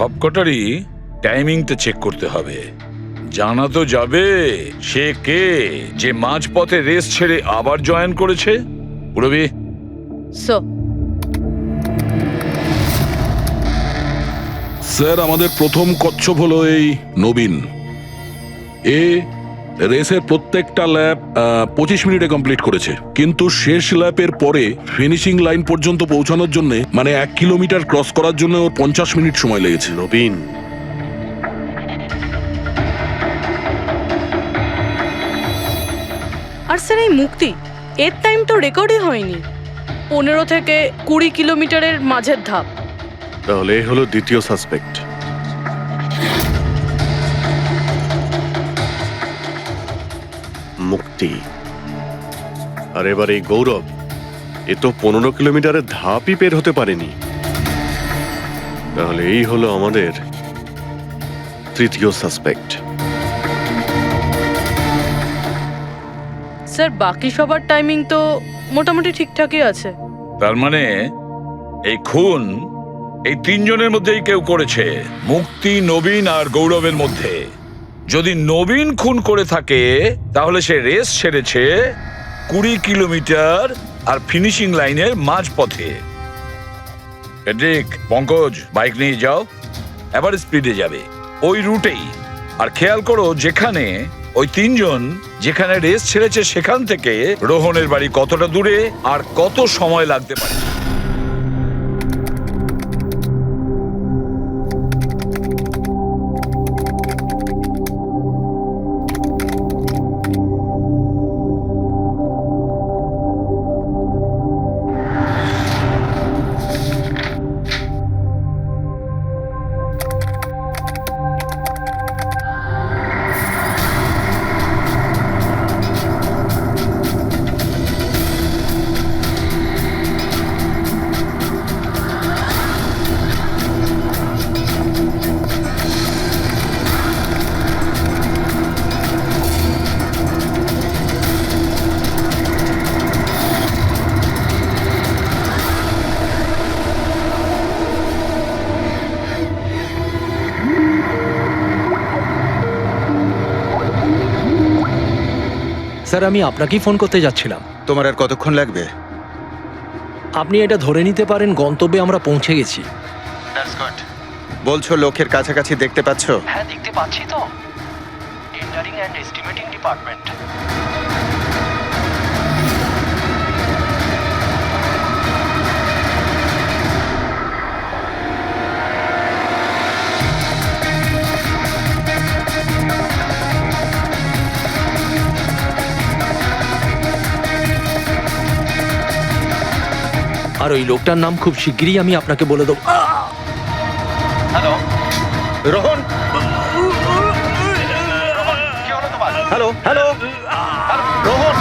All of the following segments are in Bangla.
সবকটারই টাইমিংটা চেক করতে হবে। জানা তো যাবে সে কে, যে মাঝপথে রেস ছেড়ে আবার জয়েন করেছে। পুরবি, স্যার, আমাদের প্রথম কচ্ছপ হলো এই নবীন। এ রেসের প্রত্যেকটা ল্যাপ 25 মিনিটে কমপ্লিট করেছে, কিন্তু শেষ ল্যাপের পরে ফিনিশিং লাইন পর্যন্ত পৌঁছানোর জন্য, মানে 1 কিলোমিটার ক্রস করার জন্য ওর 50 মিনিট সময় লেগেছে। নবীন, আর স্যার এই মুক্তি, এর টাইম তো রেকর্ডই হয়নি। 15 থেকে 20 কিলোমিটারের মাঝের ধাপ। তাহলে এ হলো দ্বিতীয় সাসপেক্ট। মুক্তি। আর এবার এই গৌরব, এ তো 15 কিলোমিটারের ধাপই বের হতে পারেনি। তাহলে এই হলো আমাদের তৃতীয় সাসপেক্ট। স্যার বাকি সবার টাইমিং তো মোটামুটি ঠিকঠাকই আছে। তার মানে এই খুন এই তিনজনের মধ্যেই কেউ করেছে, মুক্তি, নবীন আর গৌরবের মধ্যে। যদি নবীন খুন করে থাকে তাহলে সে রেস ছেড়েছে 20 কিলোমিটার আর ফিনিশিং লাইনের মাঝপথে। প্যাট্রিক, পঙ্কজ, বাইক নিয়ে যাও, এবার স্পিডে যাবে ওই রুটেই। আর খেয়াল করো যেখানে ওই তিনজন যেখানে রেস ছেড়েছে সেখান থেকে রোহনের বাড়ি কতটা দূরে আর কত সময় লাগতে পারে। স্যার, আমি আপনাকেই ফোন করতে যাচ্ছিলাম। তোমার আর কতক্ষণ লাগবে? আপনি এটা ধরে নিতে পারেন গন্তব্যে আমরা পৌঁছে গেছি। বলছো লোকের কাছাকাছি দেখতে পাচ্ছ? হ্যাঁ, দেখতে পাচ্ছি তো। Tendering and estimating department. আর ওই লোকটার নাম খুব শিগগিরই আমি আপনাকে বলে দেবো। Hello Rohan, hello hello Rohan.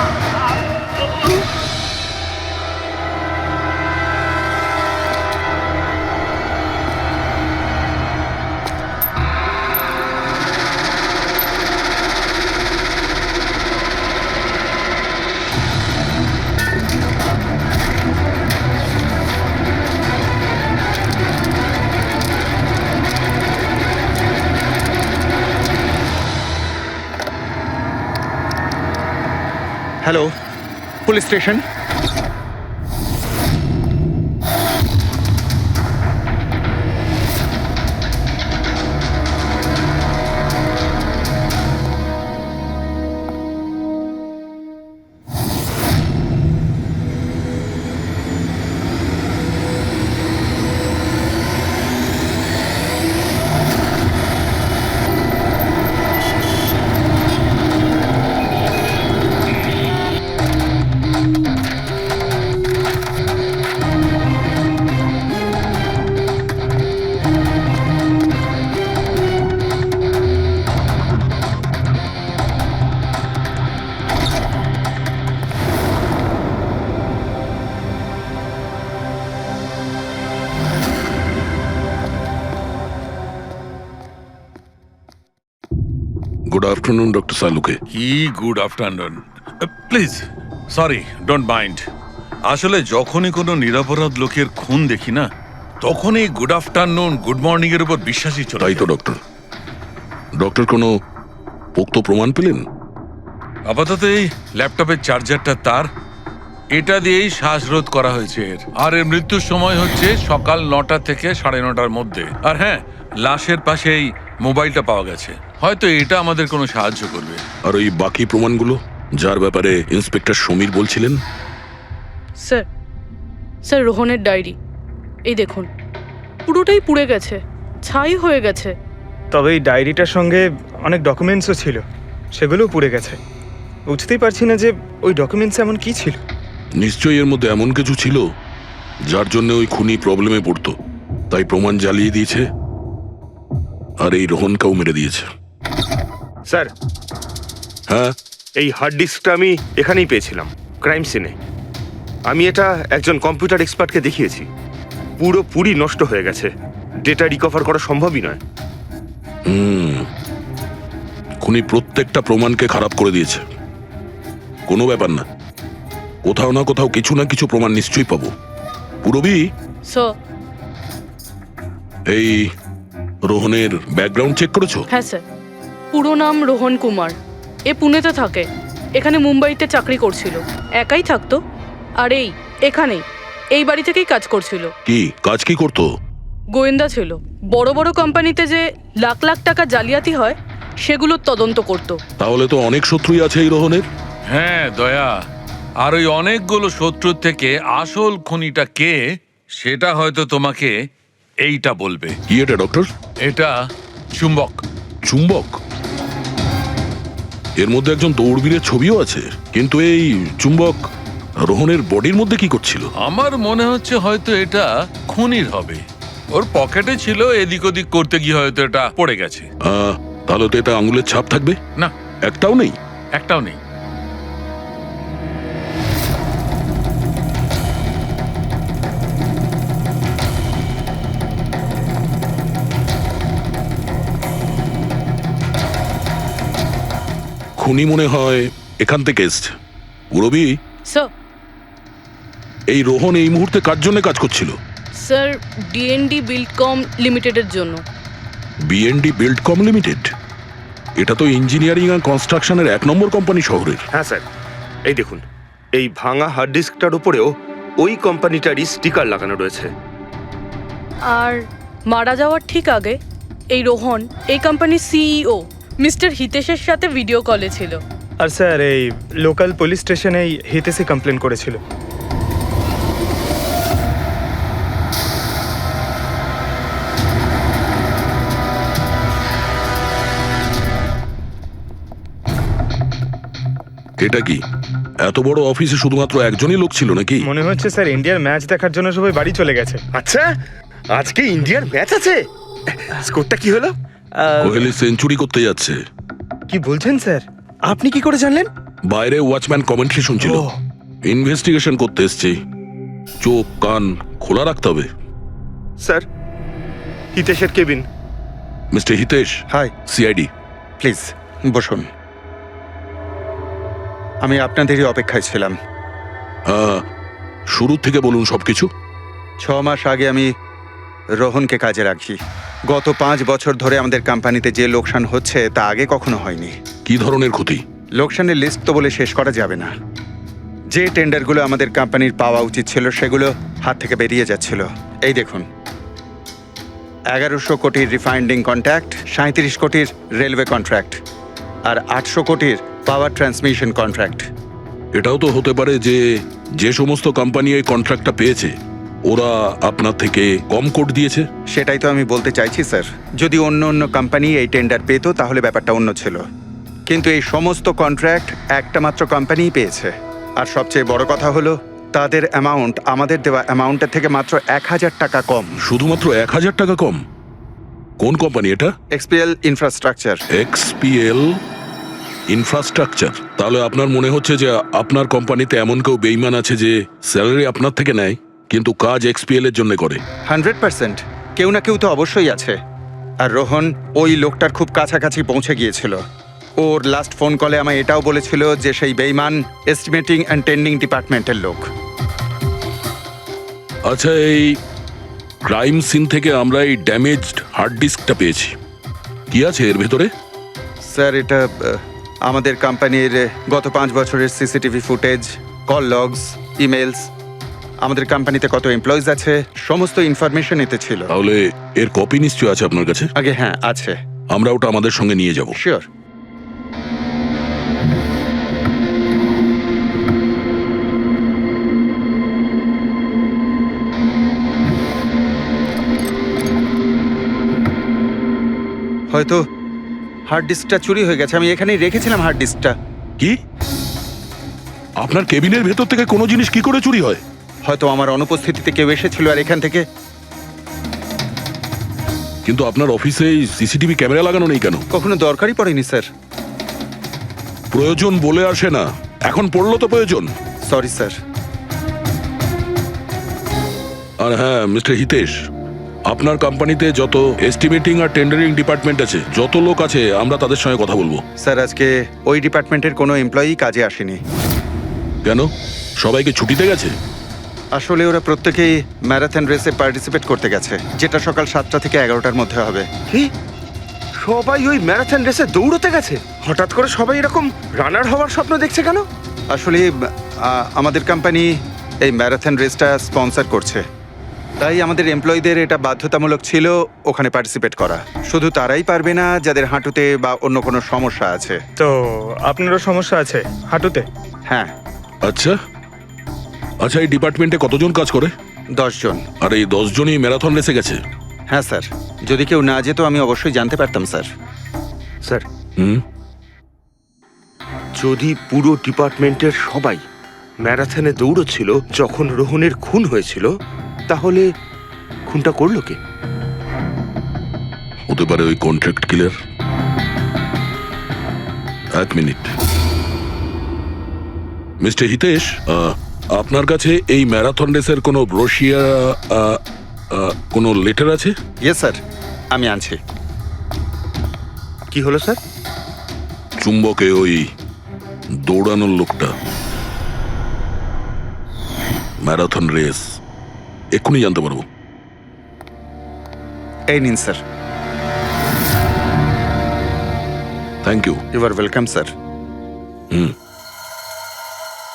Hello, police station. Good afternoon, doctor Salunke. কি good afternoon. Please, sorry, don't mind. আসলে যখনই কোনো নিরপরাধ লোকের খুন দেখি না, তখন এই গুড আফটারনুন গুড মর্নিং এর উপর বিশ্বাসই চলে তাই তো যায়। ডক্টর। ডক্টর কোনো পোক্ত প্রমাণ পেলেন? আপাতত এই ল্যাপটপের চার্জারটা তার, এটা দিয়েই শ্বাসরোধ করা হয়েছে এর। আর এর মৃত্যুর সময় হচ্ছে সকাল 9টা থেকে 9:30টার মধ্যে। আর হ্যাঁ, লাশের পাশে এই মোবাইলটা পাওয়া গেছে। হয়তো এটা আমাদের কোনো সাহায্য করবে। আর ওই বাকি প্রমাণগুলো যার ব্যাপারে ইন্সপেক্টর সমীর বলছিলেন? স্যার, স্যার রোহনের ডায়েরি এই দেখুন, পুরোটাই পুড়ে গেছে, ছাই হয়ে গেছে। তবে এই ডায়েরিটার সঙ্গে অনেক ডকুমেন্টসও ছিল, সেগুলোও পুড়ে গেছে। বুঝতেই পারছি না যে ওই ডকুমেন্টস এমন কি ছিল। নিশ্চয়ই এর মধ্যে এমন কিছু ছিল যার জন্য ওই খুনি প্রবলেমে পড়তো, তাই প্রমাণ জ্বালিয়ে দিয়েছে আর এই রোহনকেও মেরে দিয়েছে। স্যার, হ্যাঁ, এই হার্ড ডিস্কটা আমি এখানেই পেয়েছিলাম, ক্রাইম সিনে। আমি এটা একজন কম্পিউটার এক্সপার্টকে দেখিয়েছি। পুরোপুরি নষ্ট হয়ে গেছে, ডেটা রিকভার করা সম্ভবই নয়। খুনি প্রত্যেকটা প্রমাণকে খারাপ করে দিয়েছে। কোনো ব্যাপার না, কোথাও না কোথাও কিছু না কিছু প্রমাণ নিশ্চয়ই পাবো। পুরবি, স্যার। এই রোহনের ব্যাকগ্রাউন্ড চেক করেছো? হ্যাঁ স্যার, পুরো নাম রোহন কুমার। এ পুনেতে থাকে, এখানে মুম্বাইতে চাকরি করছিল, একাই থাকতো। আর এখানেই এই বাড়ি থেকেই কাজ করছিল। কি কাজ কি করতো? গোয়েন্দা ছিল। বড় বড় কোম্পানিতে যে লাখ লাখ টাকা জালিয়াতি হয় সেগুলোর তদন্ত করত। তাহলে তো অনেক শত্রুই আছে এই রোহনের। হ্যাঁ দয়া, আর ওই অনেকগুলো শত্রুর থেকে আসল খুনিটা কে সেটা হয়তো তোমাকে এইটা বলবে। কি এটা ডক্টর? এটা চুম্বক। চুম্বক? এর মধ্যে একজন দৌড়বীরের ছবিও আছে, কিন্তু এই চুম্বক রোহনের বডির মধ্যে কি করছিল? আমার মনে হচ্ছে হয়তো এটা খুনির হবে। ওর পকেটে ছিল, এদিক ওদিক করতে গিয়ে হয়তো এটা পড়ে গেছে। তাহলে তো এটা আঙুলের ছাপ থাকবে? না, একটাও নেই। একটাও নেই। খুনি মনে হয় এখান থেকে এসছে। পুরবি, স্যার, এই রোহন এই মুহূর্তে কার জন্য কাজ করছিল? স্যার ডিএনডি বিল্ডকম লিমিটেডের জন্য। BND Buildcom limited? এটা তো ইঞ্জিনিয়ারিং আর কনস্ট্রাকশনের 1 নম্বর কোম্পানি শহরের। হ্যাঁ স্যার, এই দেখুন, এই ভাঙা হার্ড ডিস্কটার উপরেও ওই কোম্পানিটারই স্টিকার লাগানো রয়েছে। আর মারা যাওয়ার ঠিক আগে এই রোহন এই কোম্পানির সিইও মিস্টার হিতেশের সাথে ভিডিও কলে ছিল। আর স্যার এই লোকাল পুলিশ স্টেশনেই হিতেশে কমপ্লেন করেছিল। এটা কি এত বড় অফিসে শুধুমাত্র একজনই লোক ছিল নাকি? মনে হচ্ছে স্যার ইন্ডিয়ার ম্যাচ দেখার জন্য সবাই বাড়ি চলে গেছে। আচ্ছা, আজকে ইন্ডিয়ার ম্যাচ আছে? স্কোরটা কি হলো? কোহলি সেঞ্চুরি করতে যাচ্ছে। কি বলছেন স্যার? আপনি কি করে জানলেন? বাইরে ওয়াচম্যান কমেন্ট্রি শুনছিল। ইনভেস্টিগেশন করতে এসেছি, চোখ কান খোলা রাখতে হবে। স্যার, হিতেশের cabin. Mister Hitesh, hi, CID. Please বসুন। আমি আপনাদেরই অপেক্ষায় ছিলাম। শুরু থেকে বলুন সবকিছু। 6 মাস আগে আমি রোহনকে কাজে রাখি। গত 5 বছর ধরে আমাদের কোম্পানিতে যে লোকসান হচ্ছে তা আগে কখনো হয়নি। কি ধরনের ক্ষতি? লোকসানের লিস্ট তো বলে শেষ করা যাবে না। যে টেন্ডারগুলো আমাদের কোম্পানির পাওয়া উচিত ছিল সেগুলো হাত থেকে বেরিয়ে যাচ্ছিল। এই দেখুন, 1100 কোটির রিফাইন্ডিং কন্ট্রাক্ট, 37 কোটির রেলওয়ে কন্ট্রাক্ট আর 800 কোটির পাওয়ার ট্রান্সমিশন কন্ট্রাক্ট। এটাও তো হতে পারে যে যে সমস্ত কোম্পানি এই কন্ট্রাক্টটা পেয়েছে ওরা আপনার থেকে কম কোট দিয়েছে। সেটাই তো আমি বলতে চাইছি স্যার। যদি অন্য অন্য কোম্পানি এই টেন্ডার পেত তাহলে ব্যাপারটা অন্য ছিল, কিন্তু এই সমস্ত কন্ট্রাক্ট একটা মাত্র কোম্পানিই পেয়েছে। আর সবচেয়ে বড় কথা হলো তাদের অ্যামাউন্ট আমাদের দেওয়া অ্যামাউন্টের থেকে মাত্র 1000 টাকা কম। শুধুমাত্র 1000 টাকা কম? কোন কোম্পানি এটা? XPL infrastructure. XPL infrastructure? তাহলে আপনার মনে হচ্ছে যে আপনার কোম্পানিতে এমন কেউ বেইমান আছে যে স্যালারি আপনার থেকে নেয় কিন্তু কাজ এক্সপিএল এর জন্য করে? 100% কেউ না কেউ তো অবশ্যই আছে। আর রোহন ওই লোকটার খুব কাছাকাছি পৌঁছে গিয়েছিল। ওর লাস্ট ফোন কলে আমায় এটাও বলেছিল যে সেই বেইমান এস্টিমেটিং অ্যান্ড টেন্ডিং ডিপার্টমেন্টের লোক। আচ্ছা, এই ক্রাইম সিন থেকে আমরা এই ড্যামেজড হার্ড ডিস্কটা পেয়েছি। কি আছে এর ভেতরে? স্যার এটা আমাদের কোম্পানির গত 5 বছরের CCTV footage, call logs, emails, আমাদের কোম্পানিতে কত এমপ্লয়িজ আছে, সমস্ত ইনফরমেশন এতে ছিল। তাহলে এর কপি নিশ্চয়ই আছে আপনার কাছে? আগে হ্যাঁ আছে। আমরা ওটা আমাদের সঙ্গে নিয়ে যাব। শিওর। হয়তো হার্ড ডিস্কটা চুরি হয়ে গেছে। আমি এখানেই রেখেছিলাম হার্ড ডিস্কটা। কি? আপনার কেবিনের ভেতর থেকে কোনো জিনিস কি করে চুরি হয়? হয়তো আমার অনুপস্থিতিতে কেউ এসেছিল আর এখান থেকে। কিন্তু আপনার অফিসে সিসিটিভি ক্যামেরা লাগানো নেই কেন? কখনো দরকারই পড়েনি স্যার। প্রয়োজন বলে আসে না, এখন পড়লো তো প্রয়োজন। Sorry sir. আর হ্যাঁ মিস্টার হিতেশ, আপনার কোম্পানিতে যত এস্টিমেটিং আর টেন্ডারিং ডিপার্টমেন্ট আছে, যত লোক আছে, আমরা তাদের সঙ্গে কথা বলবো। স্যার আজকে ওই ডিপার্টমেন্টের কোনো এমপ্লয়ি কাজে আসেনি। কেন? সবাইকে ছুটিতে গেছে? আসলে ওরা প্রত্যেকেই ম্যারাথন রেসে পার্টিসিপেট করতে গেছে, যেটা সকাল 7টা থেকে 11টার মধ্যে হবে। কি সবাই ওই ম্যারাথন রেসে দৌড়তে গেছে? হঠাৎ করে সবাই এরকম রানার হওয়ার স্বপ্ন দেখছে কেন? আসলে আমাদের কোম্পানি এই ম্যারাথন রেসটা স্পন্সর করছে, তাই আমাদের এমপ্লয়ীদের এটা বাধ্যতামূলক ছিল ওখানে পার্টিসিপেট করা। শুধু তারাই পারবে না যাদের হাঁটুতে বা অন্য কোনো সমস্যা আছে। তো আপনারও সমস্যা আছে হাঁটুতে? হ্যাঁ। আচ্ছা আচ্ছা, এই ডিপার্টমেন্টে কতজন কাজ করে? 10 জন। আর এই 10 জনই ম্যারাথন রেসে গেছে? হ্যাঁ স্যার, যদি কেউ না যেত আমি অবশ্যই জানতে পারতাম স্যার। স্যার, হুম, যদি পুরো ডিপার্টমেন্টের সবাই ম্যারাথনে দৌড়চ্ছিল যখন রোহনের খুন হয়েছিল, তাহলে খুনটা করলো কে? হতে পারে ওই কন্ট্রাক্ট কিলার। 1 মিনিট মিস্টার হিতেশ, আপনার কাছে এই ম্যারাথন রেসের কোনো ব্রোশিয়া, কোনো লেটার আছে? ইয়েস স্যার, আমি আনছি। কি হলো স্যার? চুম্বকে ওই দৌড়ানোর লোকটা, ম্যারাথন রেস, এক্ষুনি জানতে পারবো। এই নিন sir. Thank you. You are welcome sir. হুম,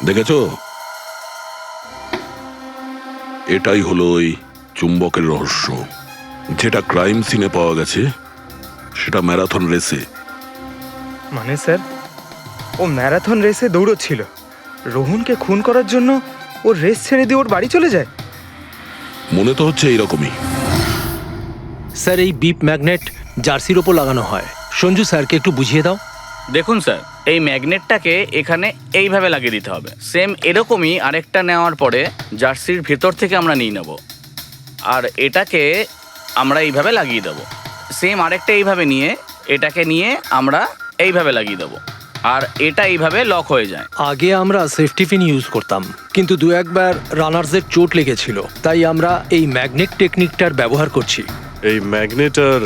দেখেছো, এটাই হলো ওই চুম্বকের রহস্য। যেটা ক্রাইম সিনে পাওয়া গেছে সেটা ম্যারাথন রেসে। মানে স্যার, ও ম্যারাথন রেসে দৌড়চ্ছিল, রোহনকে খুন করার জন্য ও রেস ছেড়ে দিয়ে ওর বাড়ি চলে যায়। মনে তো হচ্ছে এইরকমই। স্যার এই বিপ ম্যাগনেট জার্সির ওপর লাগানো হয়। সঞ্জু স্যারকে একটু বুঝিয়ে দাও। দেখুন স্যার, এই ম্যাগনেটটাকে এখানে এইভাবে লাগিয়ে দিতে হবে। সেম এরকমই আরেকটা নেওয়ার পরে জার্সির ভেতর থেকে আমরা নিয়ে নেব, আর এটাকে আমরা এইভাবে লাগিয়ে দেবো। সেম আরেকটা এইভাবে নিয়ে এটাকে নিয়ে আমরা এইভাবে লাগিয়ে দেবো, আর এটা এইভাবে লক হয়ে যায়। আগে আমরা সেফটি পিন ইউজ করতাম, কিন্তু 2-1বার রানার্সের চোট লেগেছিল, তাই আমরা এই ম্যাগনেট টেকনিকটার ব্যবহার করছি। এই ম্যাগনেট আর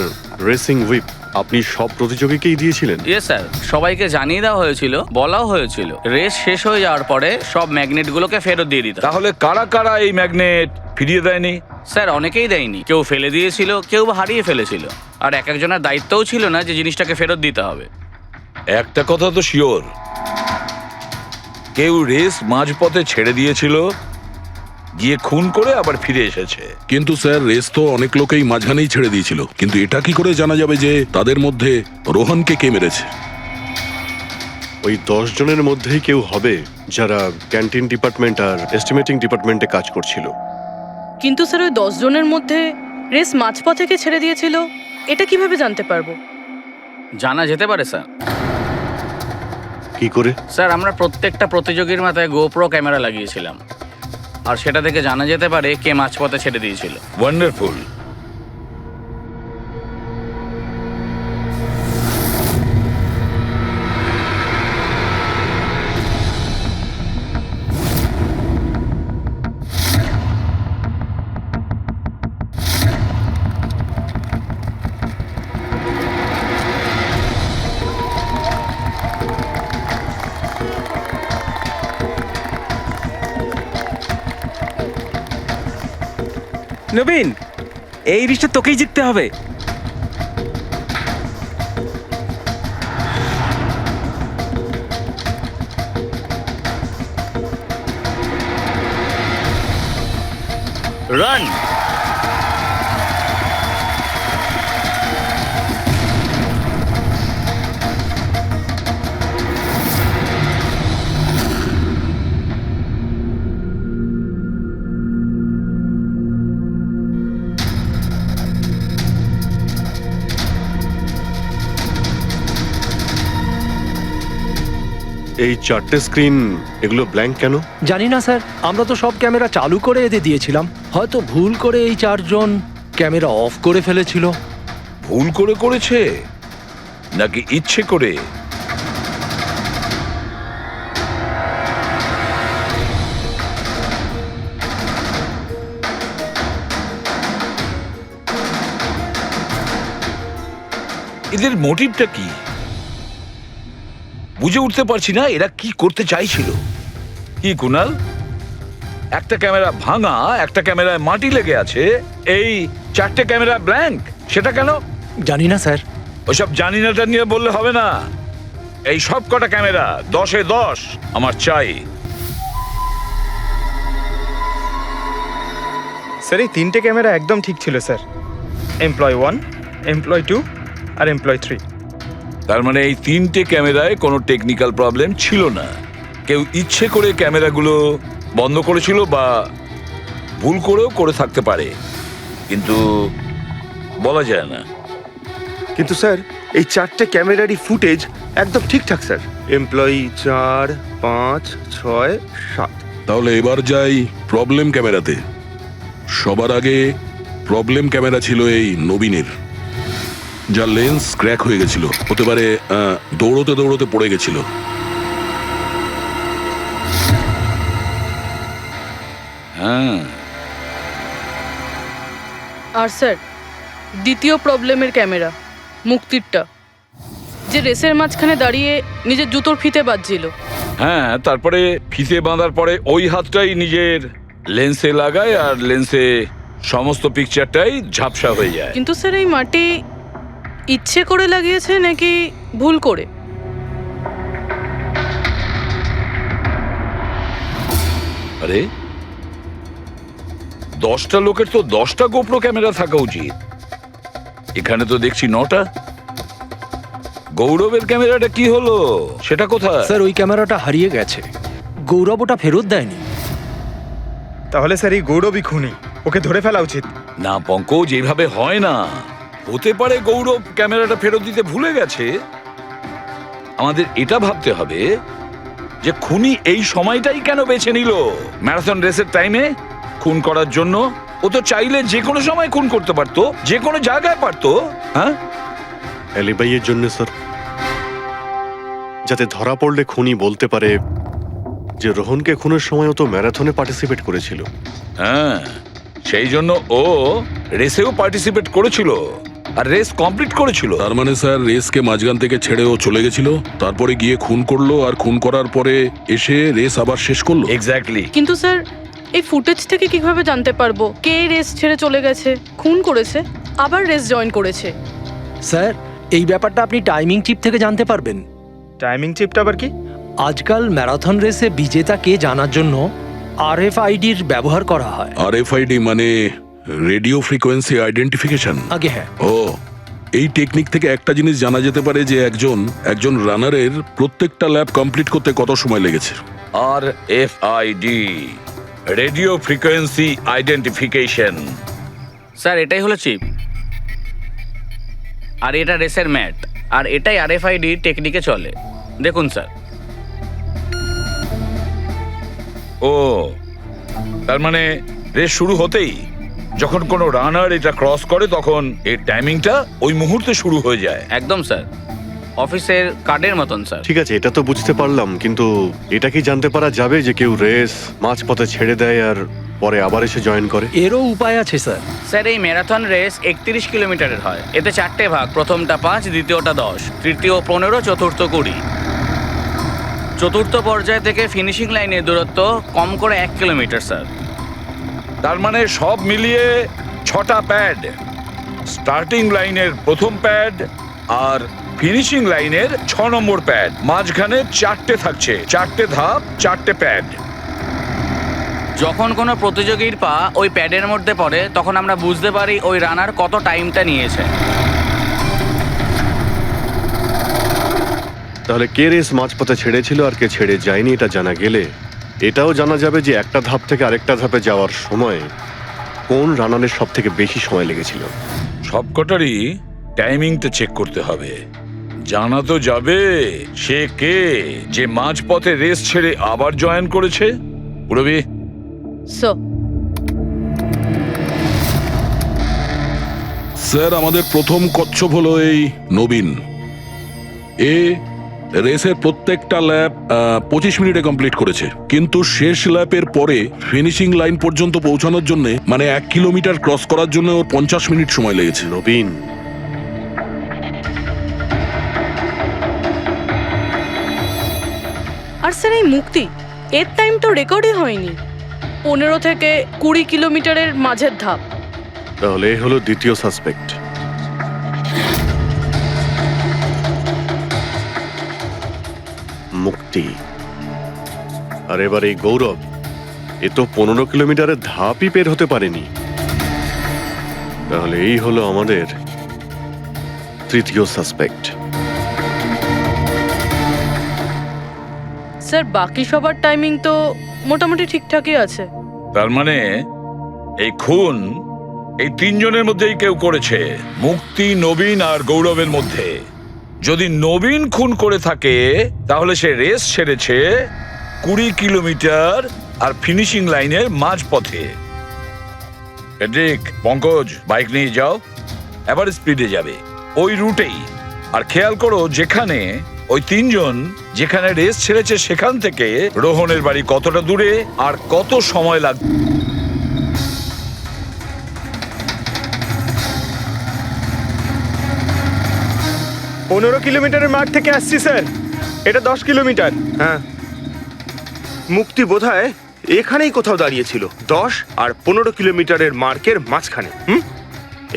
রেসিং হুইপ আপনি সব প্রতিযোগীকেই দিয়েছিলেন? ইয়েস স্যার, সবাইকে জানিয়ে দেওয়া হয়েছিল, বলাও হয়েছিল রেস শেষ হয়ে যাওয়ার পরে সব ম্যাগনেটগুলোকে ফেরত দিয়ে দিতে। তাহলে কারা কারা এই ম্যাগনেট ফিরিয়ে দেয়নি? স্যার অনেকেই দেয়নি, কেউ ফেলে দিয়েছিল, কেউ বা হারিয়ে ফেলেছিল, আর এক একজনের দায়িত্বও ছিল না যে জিনিসটাকে ফেরত দিতে হবে। একটা কথা তো শিওর, কেউ রেস মাঝপথে ছেড়ে দিয়েছিল, গিয়ে খুন করে আবার ফিরে এসেছে। কিন্তু স্যার, রেস তো অনেক লোকেই মাঝখানেই ছেড়ে দিয়েছিল, কিন্তু এটা কি করে জানা যাবে যে তাদের মধ্যে রোহনকে কে মেরেছে? ওই 10 জনের মধ্যেই কেউ হবে যারা ক্যান্টিন ডিপার্টমেন্ট আর এস্টিমেটিং ডিপার্টমেন্টে কাজ করছিল। কিন্তু স্যার ওই 10 জনের মধ্যে রেস মাঝপথ থেকে ছেড়ে দিয়েছিল, এটা কিভাবে জানতে পারবো? জানা যেতে পারে স্যার। কি করে? স্যার আমরা প্রত্যেকটা প্রতিযোগীর মাথায় গোপ্রো ক্যামেরা লাগিয়েছিলাম, আর সেটা থেকে জানা যেতে পারে কে মাঝপথে ছেড়ে দিয়েছিল। ওয়ান্ডারফুল। নবীন, এই রেসটা তোকেই জিততে হবে। রান। এই চারটে স্ক্রিন এগুলো ব্ল্যাঙ্ক কেন? জানি না স্যার, আমরা তো সব ক্যামেরা চালু করে এদের দিয়েছিলাম, হয়তো ভুল করে এই চারজন ক্যামেরা অফ করে ফেলেছিল। ভুল করে করেছে নাকি ইচ্ছে করে? এদের মোটিভটা কি বুঝে উঠতে পারছি না। এরা কি করতে চাইছিল? কি কুনাল, একটা ক্যামেরা ভাঙা, একটা ক্যামেরায় মাটি লেগে আছে, এই চারটে ক্যামেরা ব্ল্যাঙ্ক, সেটা কেন? জানি না স্যার। ওইসব জানি নাটা নিয়ে বললে হবে না। এই সব কটা ক্যামেরা 10-এ 10 আমার চাই। স্যার এই তিনটে ক্যামেরা একদম ঠিক ছিল স্যার। এমপ্লয় 1, এমপ্লয় 2 আর এমপ্লয় 3। তার মানে এই তিনটে ক্যামেরায় কোনো টেকনিক্যাল প্রবলেম ছিল না। কেউ ইচ্ছে করে ক্যামেরাগুলো বন্ধ করেছিল বা ভুল করেও করে থাকতে পারে, কিন্তু বলা যায় না। কিন্তু স্যার এই চারটে ক্যামেরারই ফুটেজ একদম ঠিকঠাক স্যার। এমপ্লয়ি 4, 5, 6, 7। তাহলে এবার যাই প্রবলেম ক্যামেরাতে। সবার আগে প্রবলেম ক্যামেরা ছিল এই নবীনের, যার লেন্স ক্র্যাক হয়ে গেছিল। হতে পারে দৌড়তে দৌড়তে পড়ে গেছিল। হ্যাঁ, আর স্যার দ্বিতীয় প্রবলেমের ক্যামেরা মুক্তিরটা, যে রেসের মাঝখানে দাঁড়িয়ে নিজের জুতোর ফিতে বাজছিল। হ্যাঁ, তারপরে ফিতে বাঁধার পরে ওই হাতটাই নিজের লেন্সে লাগায় আর লেন্সে সমস্ত পিকচারটাই ঝাপসা হয়ে যায়। কিন্তু স্যার এই মাটি ইচ্ছে করে লাগিয়েছে নাকি ভুল করে? আরে 10টা লোকের তো 10টা গোপ্রো ক্যামেরা থাকা উচিত, এখানে তো দেখছি 9টা। গৌরবের ক্যামেরাটা কি হলো, সেটা কোথায়? স্যার ওই ক্যামেরাটা হারিয়ে গেছে, গৌরব ওটা ফেরত দেয়নি। তাহলে স্যার এই গৌরবই খুনি, ওকে ধরে ফেলা উচিত। না পঙ্কজ, যেভাবে হয় না। হতে পারে গৌরব ক্যামেরাটা ফেরত দিতে ভুলে গেছে। আমাদের এটা ভাবতে হবে যে খুনি এই সময়টাই কেন বেছে নিল ম্যারাথন রেসের টাইমে খুন করার জন্য। ও তো চাইলে যে কোনো সময় খুন করতে পারতো, যে কোনো জায়গায় পারতো। হ্যাঁ, অ্যালিবাইয়ের জন্য স্যার, যাতে ধরা পড়লে খুনি বলতে পারে যে রোহনকে খুনের সময় ও তো ম্যারাথনে পার্টিসিপেট করেছিল। হ্যাঁ, সেই জন্য ও রেসেও পার্টিসিপেট করেছিল আর রেস কমপ্লিট করেছিল। তার মানে স্যার রেসকে মাঝখান থেকে ছেড়ে ও চলে গেছিল, তারপরে গিয়ে খুন করলো, আর খুন করার পরে এসে রেস আবার শেষ করলো। এক্স্যাক্টলি। কিন্তু স্যার এই ফুটেজ থেকে কিভাবে জানতে পারবো কে রেস ছেড়ে চলে গেছে, খুন করেছে, আবার রেস জয়েন করেছে? স্যার এই ব্যাপারটা আপনি টাইমিং চিপ থেকে জানতে পারবেন। টাইমিং চিপটা আবার কি? আজকাল ম্যারাথন রেসে বিজেতা কে জানার জন্য RFIDর ব্যবহার করা হয়। RFID মানে রেডিও ফ্রিকোয়েন্সি আইডেন্টিফিকেশন। আগে হ্যাঁ। ও, এই টেকনিক থেকে একটা জিনিস জানা যেতে পারে যে একজন রানারের প্রত্যেকটা ল্যাব কমপ্লিট করতে কত সময় লেগেছে। RFID, radio frequency identification. Sir এটাই হলো চিপ, আর এটা রেসের ম্যাট, আর এটাই RFID টেকনিকে চলে। দেখুন স্যার। ও, তার মানে রেস শুরু হতেই যখন কোনো রানার এটা ক্রস করে তখন এর টাইমিংটা ওই মুহূর্তে শুরু হয়ে যায়। একদম স্যার, অফিসের কার্ডের মতন স্যার। ঠিক আছে, এটা তো বুঝতে পারলাম, কিন্তু এটা কি জানতে পারা যাবে যে কেউ রেস মাঝপথে ছেড়ে দেয় আর পরে আবার এসে জয়েন করে? এরও উপায় আছে স্যার। স্যার এই ম্যারাথন রেস 31 কিলোমিটারের হয়। এতে 4টে ভাগ, প্রথমটা 5, দ্বিতীয়টা 10, তৃতীয় 15, চতুর্থ 20। চতুর্থ পর্যায় থেকে ফিনিশিং লাইনের দূরত্ব কম করে 1 কিলোমিটার স্যার। তার মানে সব মিলিয়ে 6টা প্যাড। স্টার্টিং লাইনের প্রথম প্যাড আর ফিনিশিং লাইনের 6 নম্বর প্যাড। মাঝখানে 4টে থাকছে, 4টে ধাপ, 4টে প্যাড। যখন কোনো প্রতিযোগীর পা ওই প্যাডের মধ্যে পড়ে তখন আমরা বুঝতে পারি ওই রানার কত টাইমটা নিয়েছে। তাহলে কে রেস মাঝপথে ছেড়েছিল আর কে ছেড়ে যায়নি এটা জানা গেলে এটাও জানা যাবে যে একটা ধাপ থেকে আরেকটা ধাপে যাওয়ার সময় কোন রানারের সব থেকে বেশি সময় লেগেছিল। সবকটারই টাইমিংটা চেক করতে হবে। জানা তো যাবে সে কে যে মাঝপথে রেস ছেড়ে আবার জয়েন করেছে। পুরবি, সো স্যার আমাদের প্রথম কচ্ছপ হলো এই নবীন। এ রেসের প্রত্যেকটা ল্যাপ 25 মিনিটে কমপ্লিট করেছে, কিন্তু শেষ ল্যাপের পরে ফিনিশিং লাইন পর্যন্ত পৌঁছানোর জন্য, মানে 1 কিলোমিটার ক্রস করার জন্য ওর 50 মিনিট সময় লেগেছে। নবীন, আর স্যার এই মুক্তি, এর টাইম তো রেকর্ডই হয়নি। 15 থেকে 20 কিলোমিটারের মাঝের ধাপ। তাহলে এ হলো দ্বিতীয় সাসপেক্ট। মুক্তি। আর এবার এই গৌরব, এ তো 15 কিলোমিটারের ধাপই বের হতে পারেনি। তাহলে এই হলো আমাদের তৃতীয় সাসপেক্ট। স্যার বাকি সবার টাইমিং তো মোটামুটি ঠিকঠাকই আছে। তার মানে এই খুন এই 3 জনের মধ্যেই কেউ করেছে, মুক্তি, নবীন আর গৌরবের মধ্যে। যদি নবীন খুন করে থাকে তাহলে সে রেস ছেড়েছে 20 কিলোমিটার আর ফিনিশিং লাইনের মাঝপথে। পেড্রিক, পঙ্কজ, বাইক নিয়ে যাও, এবার স্পিডে যাবে ওই রুটেই। আর খেয়াল করো যেখানে ওই 3 জন যেখানে রেস ছেড়েছে সেখান থেকে রোহনের বাড়ি কতটা দূরে আর কত সময় লাগবে। পনেরো কিলোমিটারের মাঠ থেকে আসছি স্যার, এটা 10 কিলোমিটার। হ্যাঁ, মুক্তি বোধহয় এখানেই কোথাও দাঁড়িয়েছিল, 10 আর 15 কিলোমিটারের মার্কের মাঝখানে।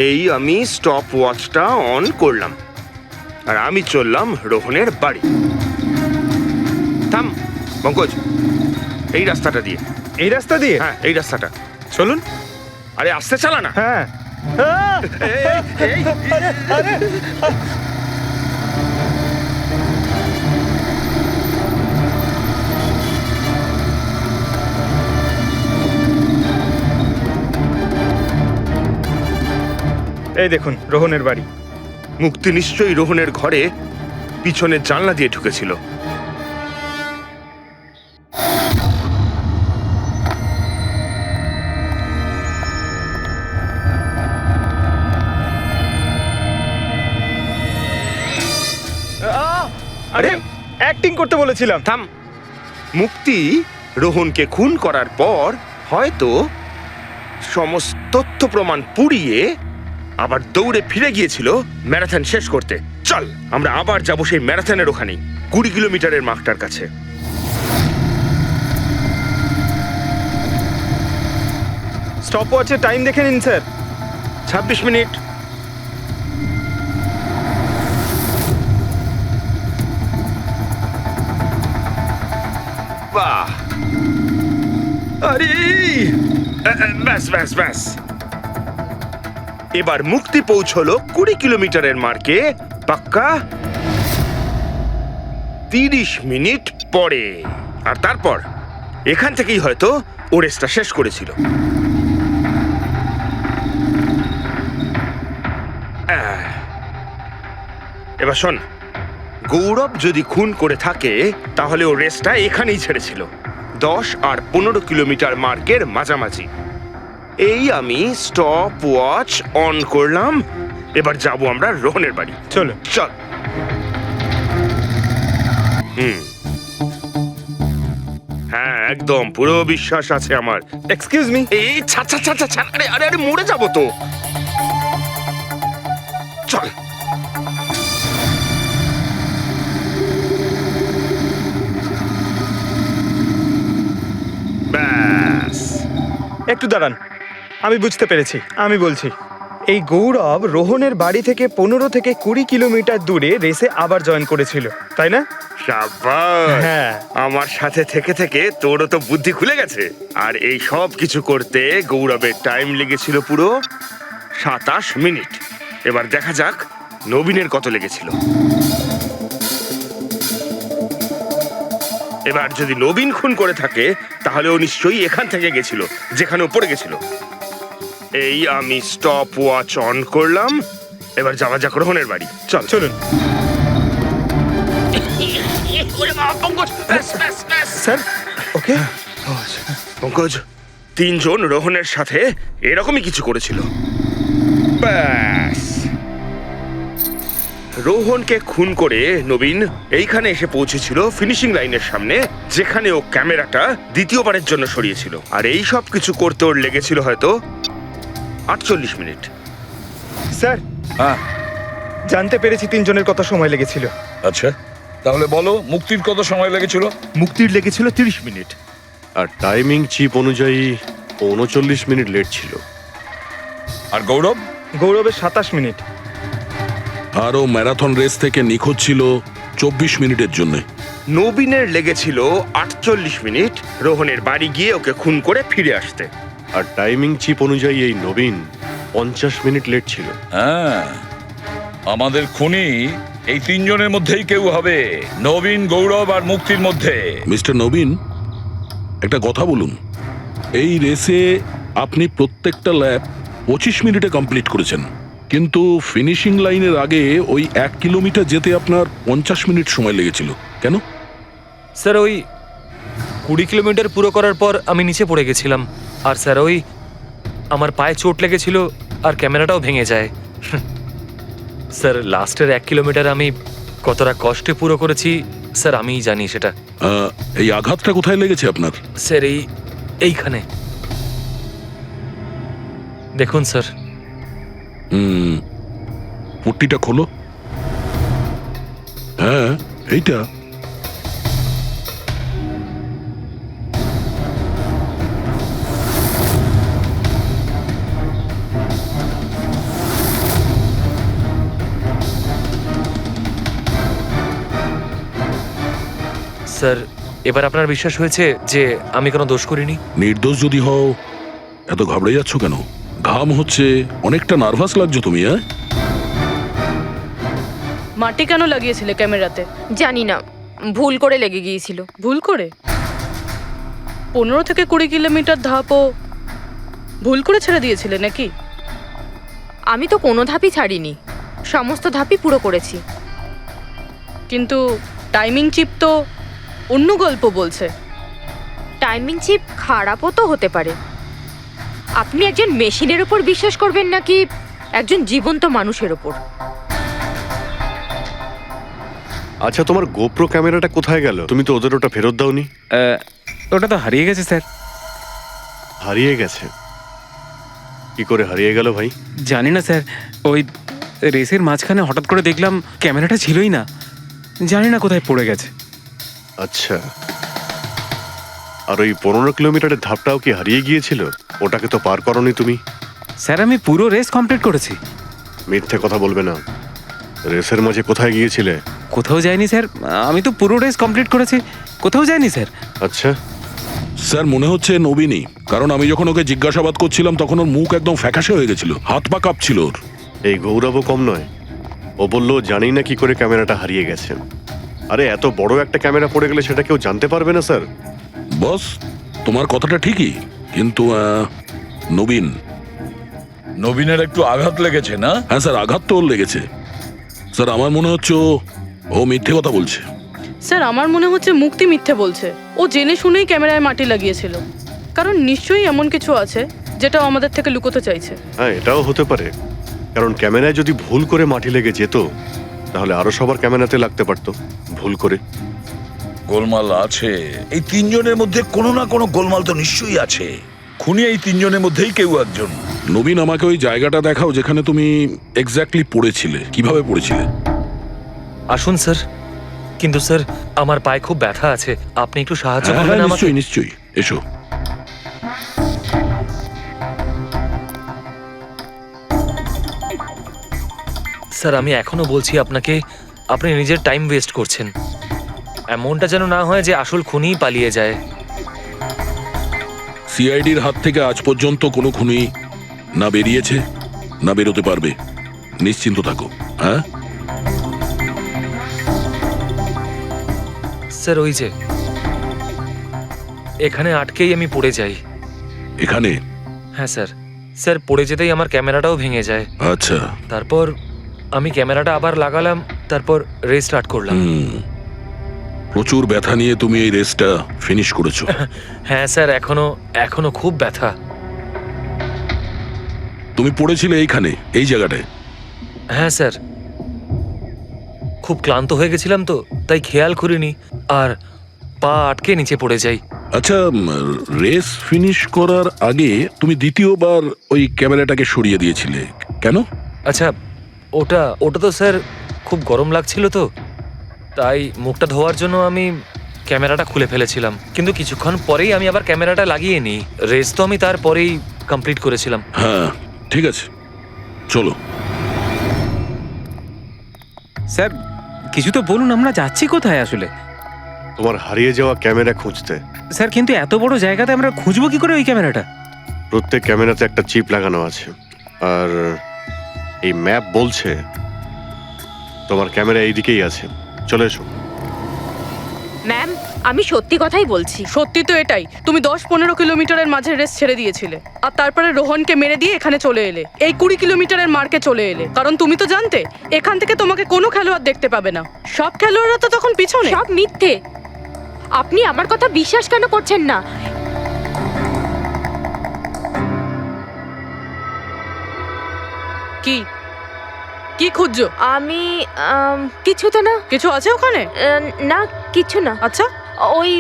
এই আমি স্টপ ওয়াচটা অন করলাম আর আমি চললাম রোহনের বাড়ি। থাম পঙ্কজ, এই রাস্তাটা দিয়ে। এই রাস্তা দিয়ে? হ্যাঁ, এই রাস্তাটা। চলুন। আরে আস্তে চালা না। হ্যাঁ। এই দেখুন রোহনের বাড়ি। মুক্তি নিশ্চয়ই রোহনের ঘরে পিছনের জানলা দিয়ে ঢুকেছিল। আরে অ্যাক্টিং করতে বলেছিলাম। থাম। মুক্তি রোহনকে খুন করার পর হয়তো সমস্ত তথ্য প্রমাণ পুড়িয়ে আবার দৌড়ে ফিরে গিয়েছিল ম্যারাথন শেষ করতে। চল আমরা আবার যাব সেই ম্যারাথনের ওখানেই, 20 কিলোমিটারের মার্কটার কাছে। স্টপ ওয়াচে টাইম দেখে নিন স্যার। 26 মিনিট। বাহ, আরে ব্যাস ব্যাস ব্যাস। এবার মুক্তি পৌঁছলো 20 কিলোমিটারের মার্কে পাক্কা 30 মিনিট পরে। আর তারপর এখান থেকেই হয়তো ও রেসটা শেষ করেছিল। এবার শোন, গৌরব যদি খুন করে থাকে তাহলে ও রেসটা এখানেই ছেড়েছিল, 10 আর 15 কিলোমিটার মার্কের মাঝামাঝি। এই আমি স্টপ ওয়াচ অন করলাম, এবার যাব আমরা রোহনের বাড়ি। চলো। চল। হ্যাঁ, একদম পুরো বিশ্বাস আছে আমার। Excuse me. এই ছাড় ছাড় ছাড় ছাড়, আরে আরে আরে মরে যাবো তো। চল। ব্যাস। একটু দাঁড়ান। আমি বুঝতে পেরেছি, আমি বলছি। এই গৌরব রোহনের বাড়ি থেকে 15 থেকে 20 কিলোমিটার দূরে রেসে আবার জয়েন করেছিল, তাই না? সাবাস! হ্যাঁ। আমার সাথে থেকে থেকে তোরও তো বুদ্ধি খুলে গেছে। আর এই সব কিছু করতে গৌরবের টাইম লেগেছিল পুরো 27 মিনিট। এবার দেখা যাক নবীনের কত লেগেছিল। এবার যদি নবীন খুন করে থাকে তাহলে ও নিশ্চয়ই এখান থেকে গেছিল, যেখানে ও পড়ে গেছিল। এই আমি স্টপ ওয়াচ অন করলাম। এবার যাওয়া যাক রোহনের বাড়ি। চল চলুন স্যার। ওকে পঙ্কজ, 3 জন রোহনের সাথে এরকমই কিছু করেছিল। ব্যাস, রোহনকে খুন করে নবীন এইখানে এসে পৌঁছেছিল ফিনিশিং লাইনের সামনে, যেখানে ও ক্যামেরাটা দ্বিতীয়বারের জন্য সরিয়েছিল। আর এই সব কিছু করতে ওর লেগেছিল হয়তো 48 মিনিট। স্যার, হ্যাঁ, জানতে পেরেছি 3 জনের কত সময় লেগেছিল। আচ্ছা, তাহলে বলো মুক্তির কত সময় লেগেছিল? মুক্তির লেগেছিল 30 মিনিট, আর টাইমিং চিপ অনুযায়ী 39 মিনিট লেট ছিল। আর গৌরব? গৌরবের 27 মিনিট। আর ও ম্যারাথন রেস থেকে নিখোঁজ ছিল 24 মিনিটের জন্য। নবীনের লেগেছিল 48 মিনিট রোহনের বাড়ি গিয়ে ওকে খুন করে ফিরে আসতে। আর টাইমিং চিপ অনুযায়ী এই নবীন 50 মিনিট লেট ছিল। হ্যাঁ, আমাদের খুনি এই 3 জনের মধ্যেই কেউ হবে, নবীন, গৌরব আর মুক্তির মধ্যে। মিস্টার নবীন, একটা কথা বলুন। এই রেসে আপনি প্রত্যেকটা ল্যাপ 25 মিনিটে কমপ্লিট করেছেন, কিন্তু ফিনিশিং লাইনের আগে ওই 1 কিলোমিটার যেতে আপনার 50 মিনিট সময় লেগেছিল। কেন? স্যার, ওই 20 কিলোমিটার পুরো করার পর আমি নিচে পড়ে গেছিলাম। আর স্যার, ওই আমার পায়ে চোট লেগেছিল আর ক্যামেরাটাও ভেঙে যায়। স্যার, লাস্টের 1 কিলোমিটার আমি কতটা কষ্টে পুরো করেছি স্যার আমিই জানি সেটা। এই আঘাতটা কোথায় লেগেছে আপনার? স্যার, এইখানে দেখুন স্যার। পট্টিটা খোলো। হ্যাঁ, এইটা। স্যার, এবার আপনার বিশ্বাস হয়েছে যে আমি কোনো দোষ করিনি? নির্দোষ যদি হও, এত ঘাবড়ে যাচ্ছ কেন? ঘাম হচ্ছে, অনেকটা নার্ভাস লাগছো তুমি। হ্যাঁ, মাটি কেন লাগিয়েছিলে ক্যামেরাতে? জানি না, ভুল করে লেগে গিয়েছিল। ভুল করে? 15 থেকে 20 কিলোমিটার ধাপও ভুল করে ছেড়ে দিয়েছিলে নাকি? আমি তো কোনো ধাপই ছাড়িনি, সমস্ত ধাপই পুরো করেছি। কিন্তু টাইমিং চিপ তো অন্য গল্প বলছে। টাইমিং চিপ খারাপও তো হতে পারে। আপনি একজন মেশিনের উপর বিশ্বাস করবেন নাকি একজন জীবন্ত মানুষের উপর? আচ্ছা, তোমার গোপ্রো ক্যামেরাটা কোথায় গেল? তুমি তো ওদের ওটা ফেরত দাওনি। ওটা তো হারিয়ে গেছে স্যার। হারিয়ে গেছে? কি করে হারিয়ে গেল ভাই? জানি না স্যার, ওই রেসের মাঝখানে হঠাৎ করে দেখলাম ক্যামেরাটা ছিলই না, জানি না কোথায় পড়ে গেছে। আচ্ছা, আর ওই 15 কিলোমিটারের ধাপটাও কি হারিয়ে গিয়েছিল? ওটাকে তো পার করনি তুমি। স্যার, আমি পুরো রেস কমপ্লিট করেছি। মিথ্যে কথা বলবে না। রেসের মাঝে কোথায় গিয়েছিলে? কোথাও যাইনি স্যার, আমি তো পুরো রেস কমপ্লিট করেছি, কোথাও যাইনি স্যার। আচ্ছা, স্যার মনে হচ্ছে নবীনই, কারণ আমি যখন ওকে জিজ্ঞাসাবাদ করছিলাম তখন ওর মুখ একদম ফ্যাকাশে হয়ে গেছিল, হাত পা কাঁপছিল ওর। এই গৌরবও কম নয়। ও বললো জানি না কি করে ক্যামেরাটা হারিয়ে গেছে। আরে এত বড় একটা ক্যামেরা পড়ে গেলে সেটা কেউ জানতে পারবে না স্যার। বস, তোমার কথাটা ঠিকই, কিন্তু নবীনের একটু আঘাত লেগেছে না? হ্যাঁ স্যার, আঘাত তো ওর লেগেছে। স্যার আমার মনে হচ্ছে ও মিথ্যে কথা বলছে। স্যার, আমার মনে হচ্ছে মুক্তি মিথ্যে বলছে। ও জেনে শুনেই ক্যামেরায় মাটি লাগিয়েছিল, কারণ নিশ্চয়ই এমন কিছু আছে যেটা ও আমাদের থেকে লুকোতে চাইছে। হ্যাঁ, এটাও হতে পারে, কারণ ক্যামেরায় যদি ভুল করে মাটি লেগে যেত তাহলে আরো সবার ক্যামেরাতে লাগতে পারতো ভুল করে। গোলমাল আছে এই 3 জনের মধ্যে, কোনো না কোনো গোলমাল তো নিশ্চয়ই আছে। খুনি এই 3 জনের মধ্যেই কেউ একজন। নবীন, আমাকে ওই জায়গাটা দেখাও যেখানে তুমি এক্স্যাক্টলি পড়েছিলে। কিভাবে পড়েছিলে? আসুন স্যার। কিন্তু স্যার, আমার পায়ে খুব ব্যথা আছে, আপনি একটু সাহায্য হ্যাঁ, করবেন আমাকে? নিশ্চয়ই নিশ্চয়ই, এসো। স্যার আমি এখনো বলছি আপনাকে, আপনি নিজের টাইম ওয়েস্ট করছেন। এমনটা যেন না হয় যে আসল খুনিই পালিয়ে যায়। সিআইডির হাত থেকে আজ পর্যন্ত কোনো খুনি না বেরিয়েছে না বেরোতে পারবে, নিশ্চিন্ত থাকো। হ্যাঁ, স্যার ওই যে এখানে আটকেই আমি পড়ে যাই। এখানে? হ্যাঁ স্যার, স্যার পড়ে যেতেই আমার ক্যামেরাটাও ভেঙে যায়। আচ্ছা। তারপর আমি ক্যামেরাটা আবার লাগালাম, তারপর রেস স্টার্ট করলাম। প্রচুর ব্যথা নিয়ে তুমি এই রেসটা ফিনিশ করেছো। হ্যাঁ স্যার, এখনো খুব ব্যথা। তুমি পড়েছিলে এইখানে, এই জায়গাটায়? হ্যাঁ স্যার, খুব ক্লান্ত হয়ে গেছিলাম তো, তাই খেয়াল করিনি আর পা আটকে নিচে পড়ে যাই। আচ্ছা, রেস ফিনিশ করার আগে তুমি দ্বিতীয়বার ওই ক্যামেরাটাকে সরিয়ে দিয়েছিলে কেন? আচ্ছা, ওটা তো স্যার খুব গরম লাগছিল তো, তাই মুখটা ধোয়ার জন্য আমি ক্যামেরাটা খুলে ফেলেছিলাম। কিন্তু কিছুক্ষণ পরেই আমি আবার ক্যামেরাটা লাগিয়ে নিই। রেস তো আমি তারপরেই কমপ্লিট করেছিলাম। হ্যাঁ ঠিক আছে, চলো। স্যার কিছু তো বলুন, আমরা যাচ্ছি কোথায় আসলে? তোমার হারিয়ে যাওয়া ক্যামেরা খুঁজতে। স্যার কিন্তু এত বড় জায়গাতে আমরা খুঁজবো কি করে ওই ক্যামেরাটা? প্রত্যেক ক্যামেরাতে একটা চিপ লাগানো আছে, আর এই ম্যাপ বলছে তোমার ক্যামেরা এইদিকেই আছে। চলে এসো। ম্যাম, আমি সত্যি কথাই বলছি। সত্যি তো এটাই, তুমি 10-15 কিলোমিটারের মাঝে রেস ছেড়ে দিয়েছিলে, আর তারপরে রোহনকে মেরে দিয়ে এখানে চলে এলে, এই 20 কিলোমিটারের মার্কে চলে এলে। কারণ তুমি তো জানতে এখান থেকে তোমাকে কোনো খেলোয়াড় দেখতে পাবে না। সব খেলোয়াড়রা তো তখন পিছনে। সব মিথ্যে। আপনি আমার কথা বিশ্বাস কেন করছেন না? কি কি খুঁজছো? আমি কিছু তো না। কিছু আছে ওখানে? না, কিছু না। আচ্ছা, ওই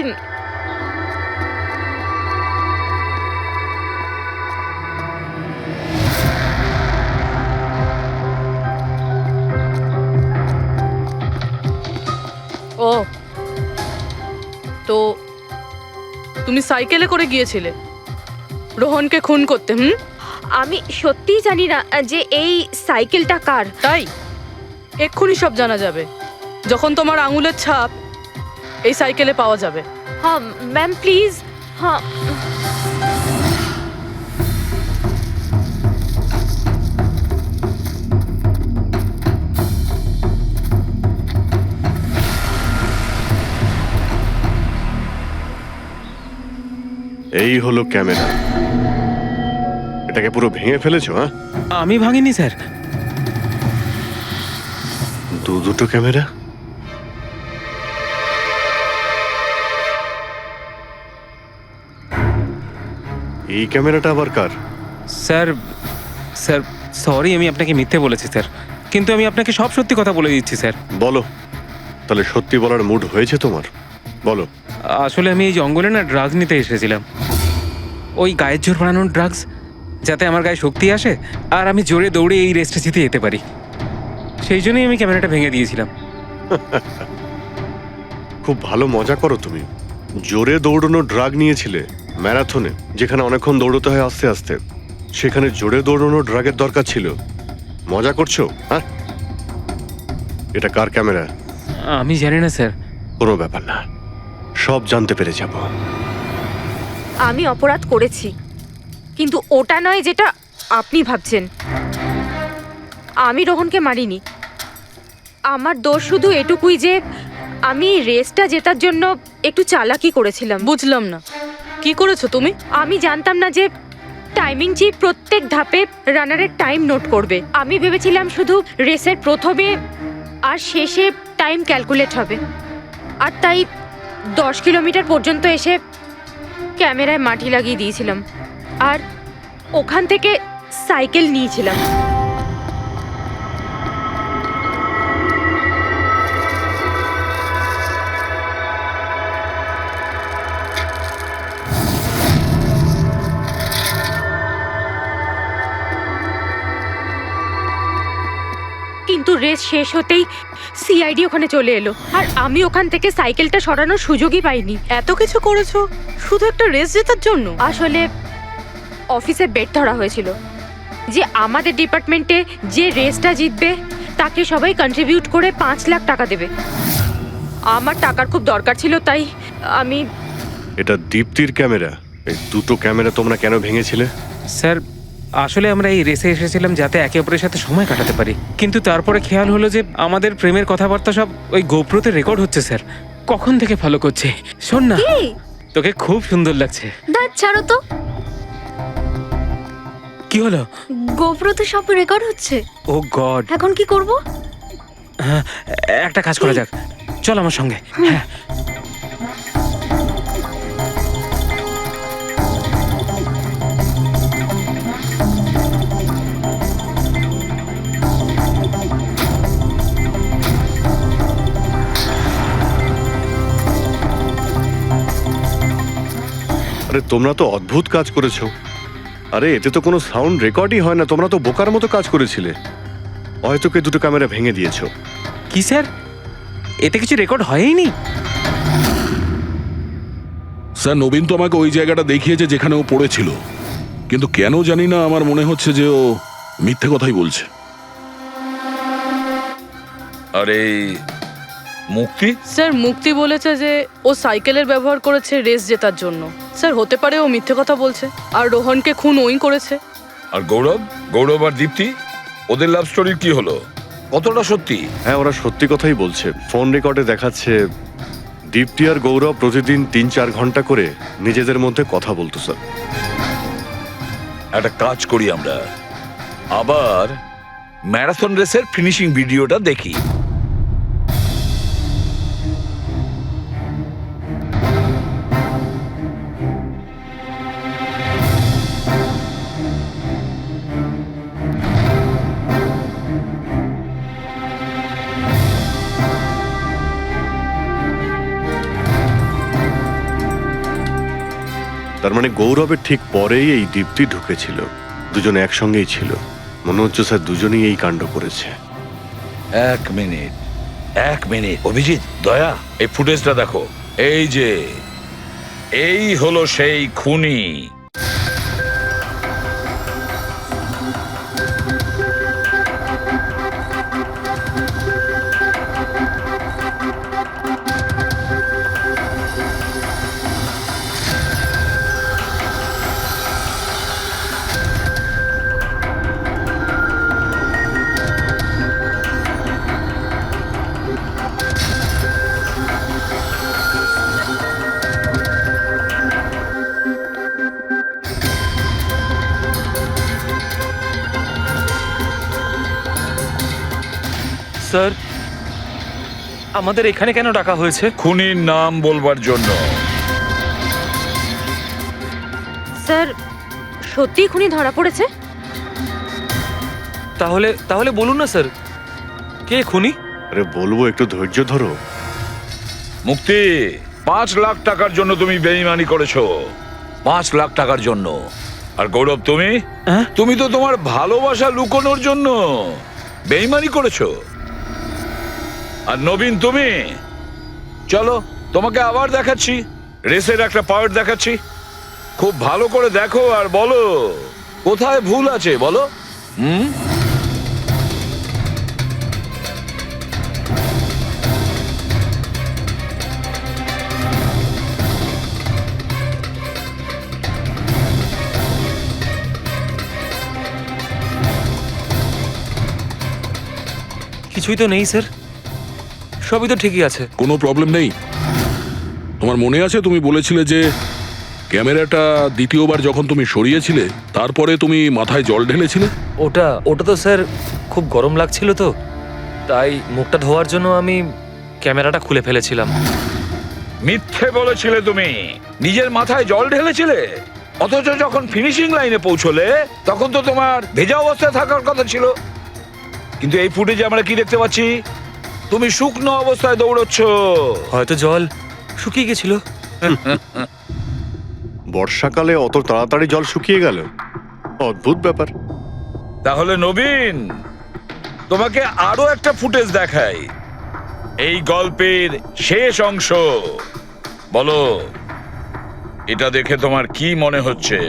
ও তো তুমি সাইকেলে করে গিয়েছিলে রোহনকে খুন করতে? আমি সত্যিই জানি না যে এই সাইকেলটা কার। তাই এক্ষুনি সব জানা যাবে যখন তোমার আঙুলের ছাপ এই সাইকেলে পাওয়া যাবে। হ্যাঁ ম্যাম, প্লিজ। হ্যাঁ, এই হলো ক্যামেরা। এটাকে পুরো ভেঙে ফেলেছো? হ্যাঁ, আমি ভাঙিনি স্যার। দুটো ক্যামেরা। এই ক্যামেরাটা আবার কার? স্যার স্যার সরি, আমি আপনাকে মিথ্যে বলেছি স্যার, কিন্তু আমি আপনাকে সব সত্যি কথা বলে দিচ্ছি স্যার। বলো, তাহলে সত্যি বলার মুড হয়েছে তোমার? বলো। আসলে আমি এই জঙ্গলে না ড্রাগস নিতে এসেছিলাম, ওই গায়ের জোর বানানোর ড্রাগস, যাতে আমার গায়ে শক্তি আসে আর আমি জোরে দৌড়ে এই রেসটা জিতে যেতে পারি। সেই জন্যই আমি ক্যামেরাটা ভেঙে দিয়েছিলাম। খুব ভালো মজা করো তুমি। জোরে দৌড়ানো ড্রাগ নিয়েছিলে ম্যারাথনে, যেখানে অনেকক্ষণ দৌড়তে হয় আস্তে আস্তে। সেখানে জোরে দৌড়ানো ড্রাগের দরকার ছিল। মজা করছো? হ্যাঁ, এটা কার ক্যামেরা? আমি জানি না স্যার। কোনো ব্যাপার না, সব জানতে পেরে যাব। আমি অপরাধ করেছি, কিন্তু ওটা নয় যেটা আপনি ভাবছেন। আমি রোহনকে মারিনি। আমার দোষ শুধু এটুকুই যে আমি রেসটা জেতার জন্য একটু চালাকি করেছিলাম। বুঝলাম না, কি করেছো তুমি? আমি জানতাম না যে টাইমিং চিপ প্রত্যেক ধাপে রানারের টাইম নোট করবে। আমি ভেবেছিলাম শুধু রেসের প্রথমে আর শেষে টাইম ক্যালকুলেট হবে, আর তাই 10 কিলোমিটার পর্যন্ত এসে ক্যামেরায় মাটি লাগিয়ে দিয়েছিলাম আর ওখান থেকে সাইকেল নিয়েছিলাম। কিন্তু রেস শেষ হতেই সিআইডি ওখানে চলে এলো, আর আমি ওখান থেকে সাইকেলটা সরানোর সুযোগই পাইনি। এত কিছু করেছো শুধু একটা রেস জেতার জন্য? আসলে অফিসে বেড ধরা হয়েছিল, যে আমাদের ডিপার্টমেন্টে যে রেসটা জিতবে তাকে সবাই কন্ট্রিবিউট করে 5 লাখ টাকা দেবে। আমার টাকার খুব দরকার ছিল, তাই আমি এটা দীপ্তির ক্যামেরা। এই দুটো ক্যামেরা তোমরা কেন ভেঙেছিলে? স্যার আসলে আমরা এই রেসে এসেছিলাম যাতে একে অপরের সাথে সময় কাটাতে পারি, কিন্তু তারপরে খেয়াল হলো যে আমাদের প্রেমের কথাবার্তা সব ওই গোপ্রোতে রেকর্ড হচ্ছে স্যার। কখন থেকে ফলো করছে। শোন না, তোকে খুব সুন্দর লাগছে। দাঁত ছাড়ো তো, কি হলো? গোপ্রোতে সব রেকর্ড হচ্ছে। ও গড, এখন কি করব? হ্যাঁ, একটা কাজ করা যাক, চল আমার সঙ্গে। হ্যাঁ আরে তোমরা তো অদ্ভুত কাজ করেছো। আরে এতে তো কোনো সাউন্ড রেকর্ডই হয় না, তোমরা তো বোকার মতো কাজ করেছিলে। হয়তো কে দুটো ক্যামেরা ভেঙে দিয়েছো। কি স্যার, এতে কিছু রেকর্ড হয়নি? স্যার নবীন তো আমাকে ওই জায়গাটা দেখিয়েছে যেখানে ও পড়েছিল, কিন্তু কেন জানি না আমার মনে হচ্ছে যে ও মিথ্যে কথাই বলছে। আরে মুক্তি, স্যার মুক্তি বলেছে যে ও সাইকেলের ব্যবহার করেছে রেস জেতার জন্য। স্যার হতে পারে ও মিথ্যে কথা বলছে, আর রোহনকে খুন ওই করেছে। আর গৌরব আর দীপ্তি, ওদের লাভ স্টোরির কি হলো? কতটা সত্যি? হ্যাঁ, ওরা সত্যি কথাই বলছে। ফোন রেকর্ডে দেখাচ্ছে দীপ্তি আর গৌরব প্রতিদিন 3-4 ঘন্টা করে নিজেদের মধ্যে কথা বলতো স্যার। একটা কাজ করি আমরা, আবার ম্যারাথন রেসের ফিনিশিং ভিডিওটা দেখি। তার মানে গৌরবের ঠিক পরেই এই দীপ্তি ঢুকেছিল। দুজনে একসঙ্গেই ছিল। মনে হচ্ছে স্যার দুজনেই এই কাণ্ড করেছে। এক মিনিট অভিজিৎ, দয়া, এই ফুটেজটা দেখো। এই যে এই হলো সেই খুনি। স্যার আমাদের এখানে কেন ডাকা হয়েছে? খুনির নাম বলবার জন্য। স্যার সত্যি খুনি ধরা পড়েছে? তাহলে বলুন না স্যার, কে খুনি? আরে বলবো, একটু ধৈর্য ধরো। মুক্তি, 5 লাখ টাকার জন্য তুমি বেইমানি করেছো। 5 লাখ টাকার জন্য। আর গৌরব তুমি তো তোমার ভালোবাসা লুকোনোর জন্য বেইমানি করেছো। আর নবীন তুমি, চলো তোমাকে আবার দেখাচ্ছি, রেসের একটা পার্ট দেখাচ্ছি। খুব ভালো করে দেখো আর বলো কোথায় ভুল আছে, বলো। কিছুই তো নেই স্যার, সবই তো ঠিকই আছে। কোনো প্রবলেম নেই। তোমার মনে আছে তুমি বলেছিলে যে ক্যামেরাটা দ্বিতীয়বার যখন তুমি সরিয়েছিলে তারপরে তুমি মাথায় জল ঢেলেছিলে? ওটা তো স্যার খুব গরম লাগছিল, তো তাই মুখটা ধোয়ার জন্য আমি ক্যামেরাটা খুলে ফেলেছিলাম। মিথ্যে বলেছিলে তুমি, নিজের মাথায় জল ঢেলেছিলে। অথচ যখন ফিনিশিং লাইনে পৌঁছলে তখন তো তোমার ভেজা অবস্থায় থাকার কথা ছিল। কিন্তু এই ফুটেজে আমরা কি দেখতে পাচ্ছি? তুমি শুকনো অবস্থায় দৌড়চ্ছ। হয়তো জল শুকিয়ে গেছিল। বর্ষাকালে অত তাড়াতাড়ি জল শুকিয়ে গেল, অদ্ভুত ব্যাপার। তাহলে নবীন, তোমাকে আরো একটা ফুটেজ দেখাই, এই গল্পের শেষ অংশ। বলো, এটা দেখে তোমার কি মনে হচ্ছে?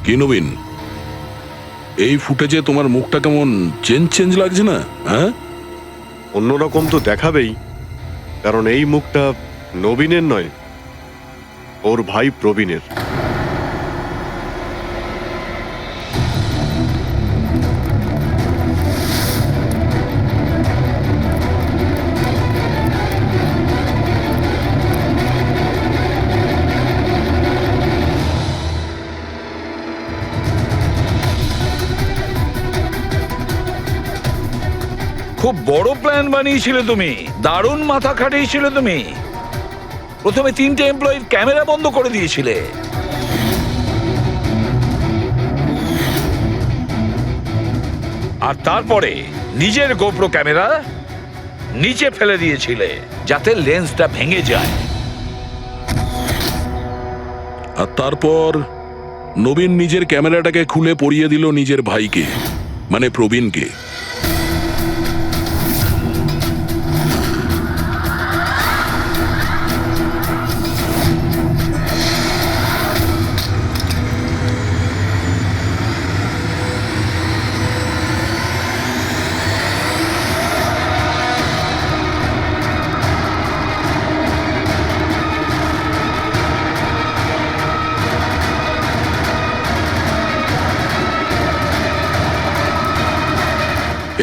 কি নবীন, এই ফুটেজে তোমার মুখটা কেমন চেঞ্জ চেঞ্জ লাগছে না? হ্যাঁ, অন্যরকম তো দেখাবেই, কারণ এই মুখটা নবীনের নয়, ওর ভাই প্রবীণের। খুব বড় প্ল্যান বানিয়েছিলে তুমি, দারুণ মাথা খাটিয়েছিলে তুমি। প্রথমে 3টে এমপ্লয়ির ক্যামেরা বন্ধ করে দিয়েছিলে, আর তারপরে নিজের গোপ্রো ক্যামেরা নিচে ফেলে দিয়েছিলে যাতে লেন্সটা ভেঙে যায়। আর তারপর নবীন নিজের ক্যামেরাটাকে খুলে পরিয়ে দিল নিজের ভাইকে, মানে প্রবীণকে।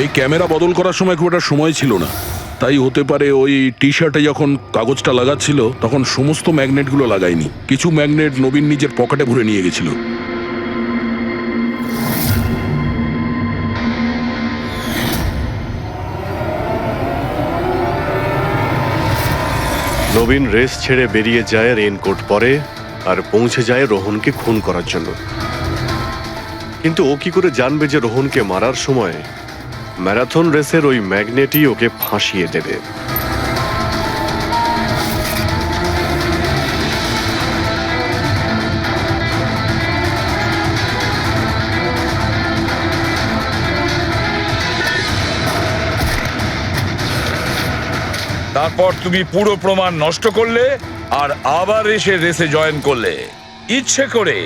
এই ক্যামেরা বদল করার সময় খুব একটা সময় ছিল না, তাই হতে পারে ওই টি শার্টে যখন কাগজটা লাগাচ্ছিল তখন সমস্ত ম্যাগনেটগুলো লাগায়নি, কিছু ম্যাগনেট নবীন নিজের পকেটে ভরে নিয়ে গেছিল। নবীন রেস ছেড়ে বেরিয়ে যায় রেইনকোট পরে, আর পৌঁছে যায় রোহনকে খুন করার জন্য। কিন্তু ও কি করে জানবে যে রোহনকে মারার সময় ম্যারাথন রেসের ওই ম্যাগনেটই ওকে ফাঁসিয়ে দেবে? তারপর তুমি পুরো প্রমাণ নষ্ট করলে আর আবার এসে রেসে জয়েন করলে। ইচ্ছে করে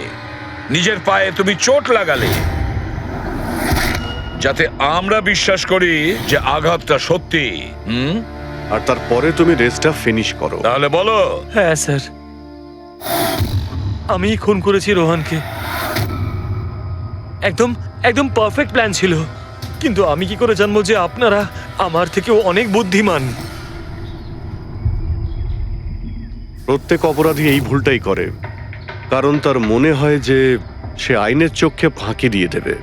নিজের পায়ে তুমি চোট লাগালে যাতে আমরা বিশ্বাস করি যে আঘাতটা সত্যি। আর তারপরে তুমি রেসটা ফিনিশ করো। তাহলে বলো। হ্যাঁ স্যার, আমি খুন করেছি রোহনকে। একদম একদম পারফেক্ট প্ল্যান ছিল, কিন্তু আমি কি করে জানবো যে আপনারা আমার থেকেও অনেক বুদ্ধিমান? প্রত্যেক অপরাধী এই ভুলটাই করে, কারণ তার মনে হয় যে সে আইনের চোখে ফাঁকি দিয়ে দেবে।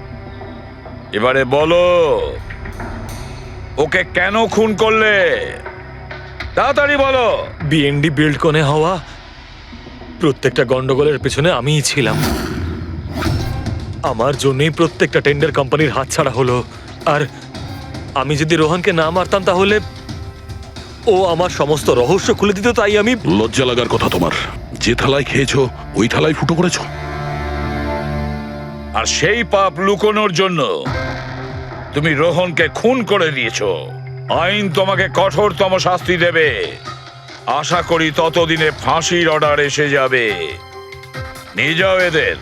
এবারে বলো, ওকে কেন খুন করলে? তাড়াতাড়ি বলো। বিএনডি বিল্ডকনে হওয়া প্রত্যেকটা গন্ডগোলের পেছনে আমিই ছিলাম। আমার জন্যই প্রত্যেকটা টেন্ডার কোম্পানির হাতছাড়া হলো। আর আমি যদি রোহনকে না মারতাম তাহলে ও আমার সমস্ত রহস্য খুলে দিত। তাই আমি... লজ্জা লাগার কথা তোমার, যে থালায় খেয়েছো ওই থালায় ফুটো করেছো। আর সেই পাপ লুকোনোর জন্য তুমি রোহনকে খুন করে দিয়েছো। আইন তোমাকে কঠোরতম শাস্তি দেবে। আশা করি ততদিনে ফাঁসির অর্ডার এসে যাবে। নিয়ে যাও এদের।